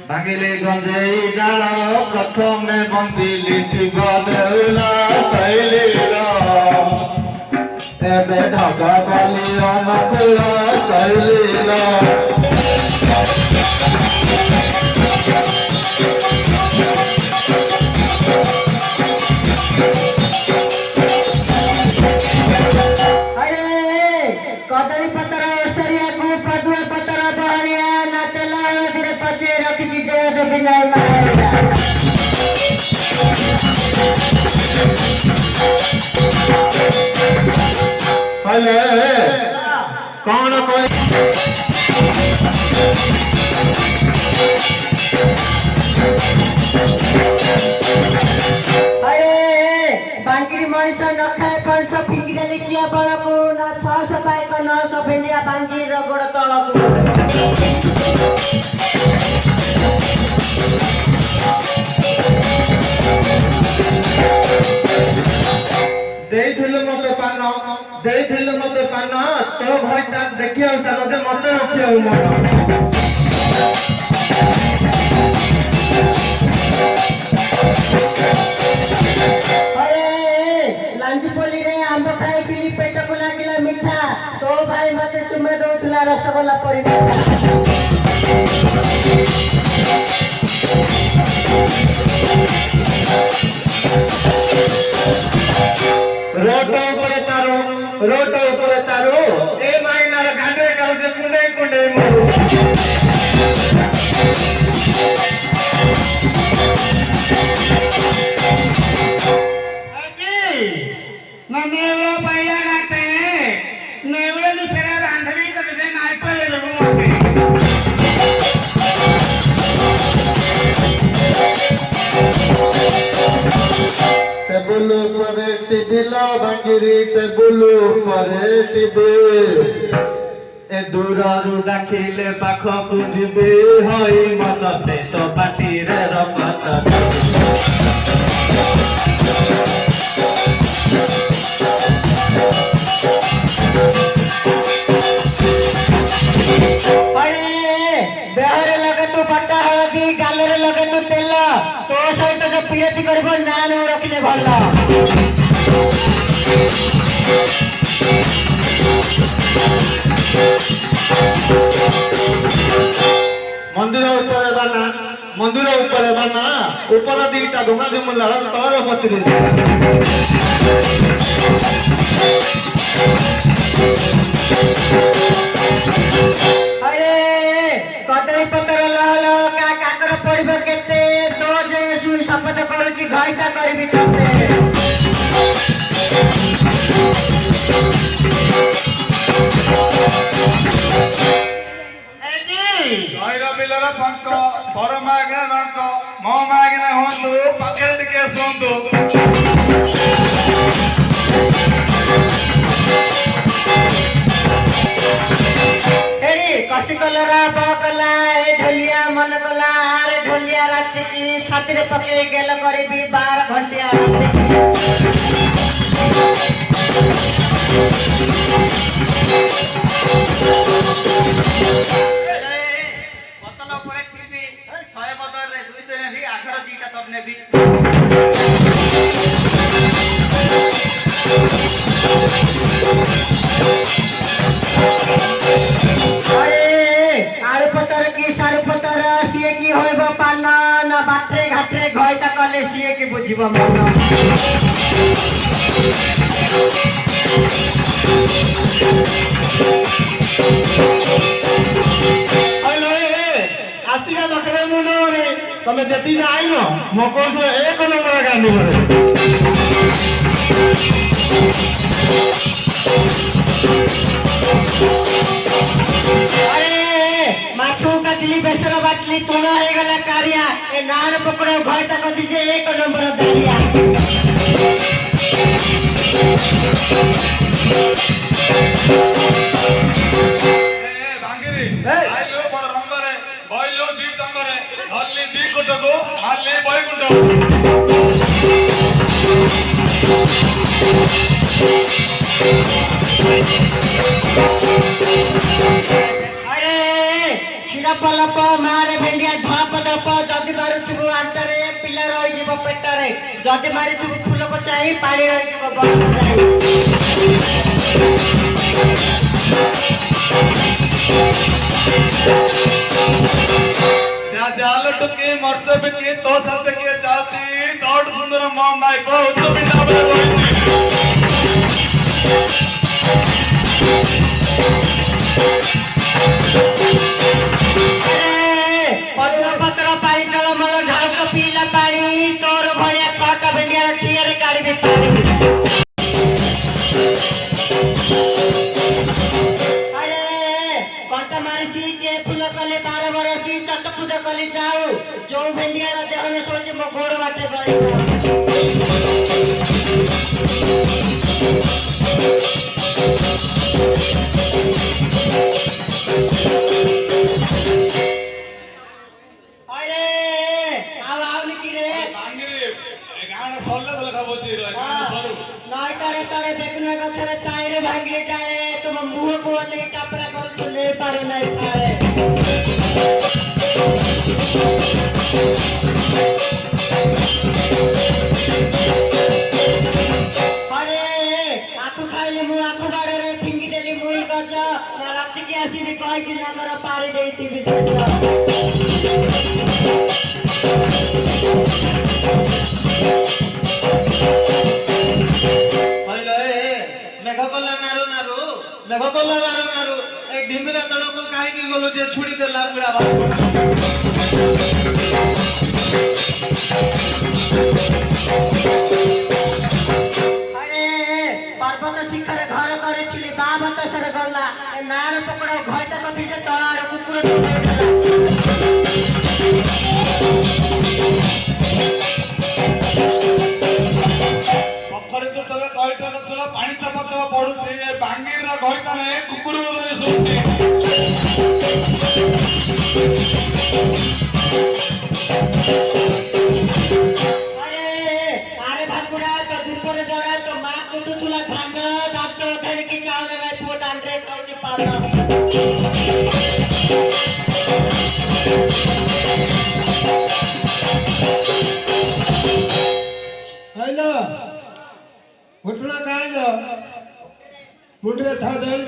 ভাঙিলে গঞ্জেই ডাল প্রথমে বন্দিলি শিব দেউলা পাইলি এবে ঢাকা বলি অনকুল পাইলি कदली पतर सरिया को पदुआ पतर बहरिया ना तेला धीरे पचे रख दी दे दे बिना मारेगा पहले कौन कोई बांकी मनुष्य न खाए 500 फिक्र लिखिया बड़को न 600 पाएको 900 भेंडिया बांकी र गोड़ तलको ଦେଇଥିଲେ ମତେ ପାନ ତୋ ଭାଇ ତା ଦେଖିବାକୁ ଚାଲ ଯେ ମତେ ରଖିବାକୁ ମନ लांजीपोली रे आंब खाई पेट को लागिला मीठा तो भाई मते तुमे दउथला रसगोल्ला परिमिठा रोटो ऊपर तारो ए माइनार गांडे काल जे कुंडे कुंडे मोरू नेवळो पाया गाते नेवळो दुसऱ्या रांधणी कधे नाही पडले मोठे टेबुल ऊपर टीवी लो बांगिरी टेबुल ऊपर टीवी ए दूररू डाकिले पाखकु जिबे होई मनते तो पाटीरे रपत बेहरे लगे तू पट्टा हळदी गालरे लगे तू तेल तो सहित जो पियती करबो नान रखले भल मंदिर ऊपर बाना ऊपर दीटा डोंगा जमुला तलर पत्री कदली पतर लहल का काकर पड़ब केते तो जे सुई शपथ करूची घाईता करबी तते गैर बिलर पंक पर मागना रंक मो मागना होंदु पकड़ के सोंदु कसी कलरा बकला ए ढोलिया मन कला रे ढोलिया रात की छातिर पके गेल करबी 12 घंटिया बोतल ऊपर टीवी 100 बोतल रे 200 ने भी आखर दीटा तब ने भी आलू पतर की सारू पतर सीए की होइब पान ना बाटरे घाटरे घयता कले सीए की बुझिब मन आसिया नखरे मुंडो रे तमे जति आइनो मो कोस एक नंबर गांधी रे माथू काटली बेसर बाटली तुण हो गला कारिया ए नान पकड़ो घयता कदी जे एक नंबर दारिया भांगिरी आइलो बड़ रंगरे बइलो दी तंगरे हल्ली दी कुटको हल्ली बय कुटको ନାହିଁ ଯଦି ମାରିଥିବୁ ଫୁଲକୁ ଚାହିଁ ପାଣି ରହିଯିବ ବରଷ ନାହିଁ जा जाल टुकी मर्च बिकी तो सत्य के जाती दौड़ सुंदर मोम नाई बहुत बिना बे पदुआ पत्र पानी तल मल ढाक पीला पानी तोर भलिया छका भेंडिया टियर काढी पानी मारिसी के फूल कले 12 बरसी चटपुद कले जाऊ जो भेंडिया देह में सोचे मो गोड़ बाटे गई अरे आव निकी रे बांगिरे गाना सोल्ले बोले खबोची रे गाना सरू नय करे तरे बेकुना गछरे ताइरे भांगिले जाए तुम मुह को ले कापरा कर चले पारो नहीं पाए अरे आखु खाइले मु आखु बारे रे फिंगी देली मुई गछ ना राति के आसी भी कहि कि नगर पारी देती बिसर ढिमिरा तड़को कहीं गलो जे छुड़ी दे लाबड़ा अरे पर्वत शिखर घर करे बाबत सर गला नार पकड़ घट कथि जे तळार कुकुर पखरी तो तले टॉयटा नसला पाणी तपकवा पडुची बांगीर रा घोयता ने कुकुर बोले सुनती अरे भाकुड़ा तो दुपर जरा तो मार कुटु तुला भांग दांत धर की चावल में पोट आंद्रे खाउची पाला हेलो उठना काय लो मुंडरे था देन